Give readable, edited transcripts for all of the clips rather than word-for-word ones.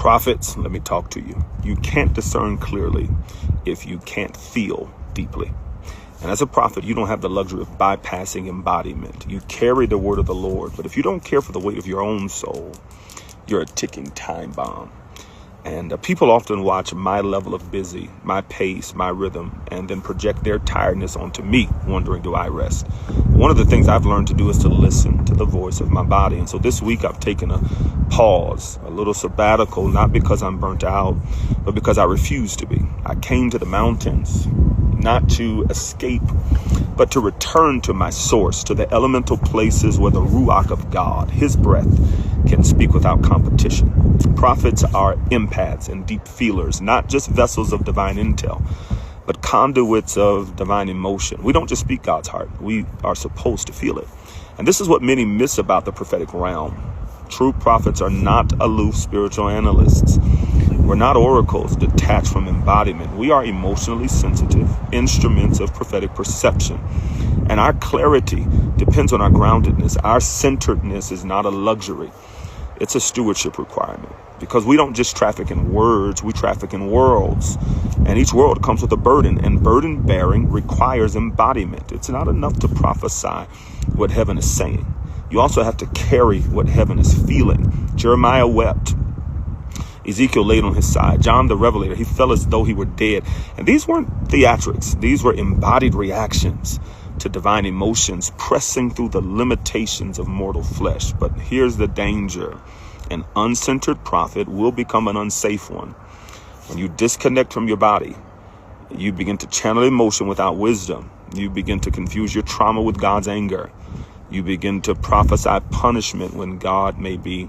Prophets, let me talk to you. You can't discern clearly if you can't feel deeply. And as a prophet, you don't have the luxury of bypassing embodiment. You carry the word of the Lord, but if you don't care for the weight of your own soul, you're a ticking time bomb. And people often watch my level of busy, my pace, my rhythm, and then project their tiredness onto me, wondering, do I rest? One of the things I've learned to do is to listen to the voice of my body. And so this week I've taken a pause, a little sabbatical, not because I'm burnt out, but because I refuse to be. I came to the mountains not to escape, but to return to my source, to the elemental places where the Ruach of God, his breath, can speak without competition. Prophets are empaths and deep feelers, not just vessels of divine intel, but conduits of divine emotion. We don't just speak God's heart. We are supposed to feel it. And this is what many miss about the prophetic realm. True prophets are not aloof spiritual analysts. We're not oracles detached from embodiment. We are emotionally sensitive instruments of prophetic perception. And our clarity depends on our groundedness. Our centeredness is not a luxury. It's a stewardship requirement, because we don't just traffic in words, we traffic in worlds. And each world comes with a burden, and burden bearing requires embodiment. It's not enough to prophesy what heaven is saying. You also have to carry what heaven is feeling. Jeremiah wept. Ezekiel laid on his side. John the Revelator, he felt as though he were dead. And these weren't theatrics. These were embodied reactions to divine emotions pressing through the limitations of mortal flesh. But here's the danger. An uncentered prophet will become an unsafe one. When you disconnect from your body, you begin to channel emotion without wisdom. You begin to confuse your trauma with God's anger. You begin to prophesy punishment when God may be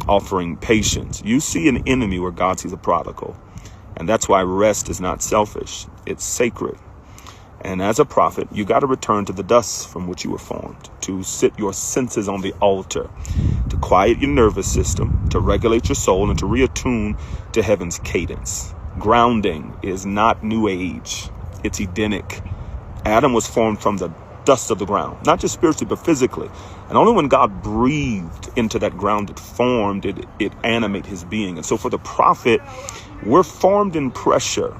offering patience. You see an enemy where God sees a prodigal. And that's why rest is not selfish. It's sacred. And as a prophet, you got to return to the dust from which you were formed, to sit your senses on the altar, to quiet your nervous system, to regulate your soul, and to reattune to heaven's cadence. Grounding is not new age. It's Edenic. Adam was formed from the dust of the ground, not just spiritually, but physically. And only when God breathed into that grounded form did it animate his being. And so for the prophet, we're formed in pressure,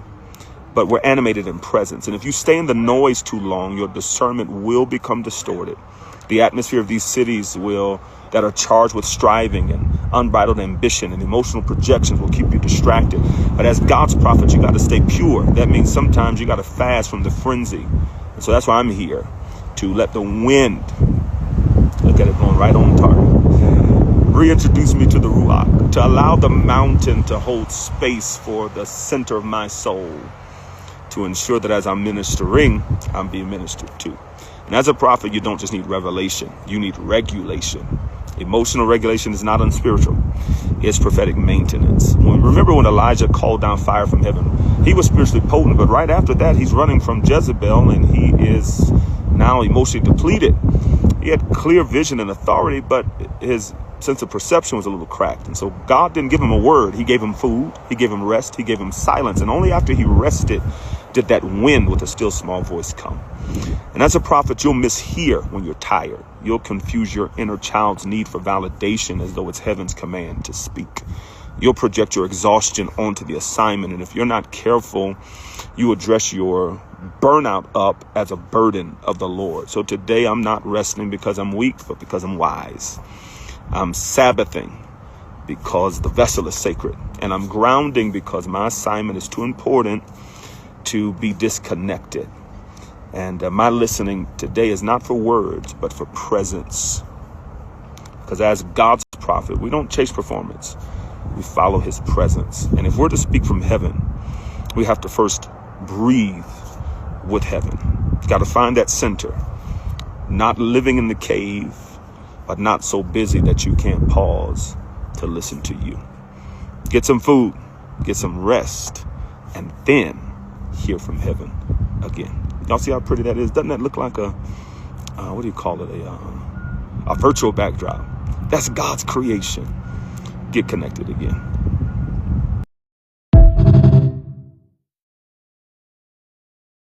but we're animated in presence. And if you stay in the noise too long, your discernment will become distorted. The atmosphere of these cities that are charged with striving and unbridled ambition and emotional projections will keep you distracted. But as God's prophet, you got to stay pure. That means sometimes you got to fast from the frenzy. And so that's why I'm here, to let the wind, look at it going right on target, reintroduce me to the Ruach, to allow the mountain to hold space for the center of my soul, to ensure that as I'm ministering, I'm being ministered to. And as a prophet, you don't just need revelation, you need regulation. Emotional regulation is not unspiritual. It's prophetic maintenance. Remember when Elijah called down fire from heaven? He was spiritually potent, but right after that, he's running from Jezebel, and he is now emotionally depleted. He had clear vision and authority, but his sense of perception was a little cracked. And so God didn't give him a word. He gave him food. He gave him rest. He gave him silence. And only after he rested did that wind with a still small voice come. And as a prophet, you'll mishear when you're tired. You'll confuse your inner child's need for validation as though it's heaven's command to speak. You'll project your exhaustion onto the assignment. And if you're not careful, you address your burnout up as a burden of the Lord. So today I'm not resting because I'm weak, but because I'm wise. I'm Sabbathing because the vessel is sacred. And I'm grounding because my assignment is too important to be disconnected. And my listening today is not for words, but for presence. Because as God's prophet, we don't chase performance. We follow his presence. And if we're to speak from heaven, we have to first breathe with heaven. Got to find that center. Not living in the cave, but not so busy that you can't pause to listen to you. Get some food, get some rest, and then hear from heaven again. Y'all see how pretty that is? Doesn't that look like a virtual backdrop? That's God's creation. Get connected again.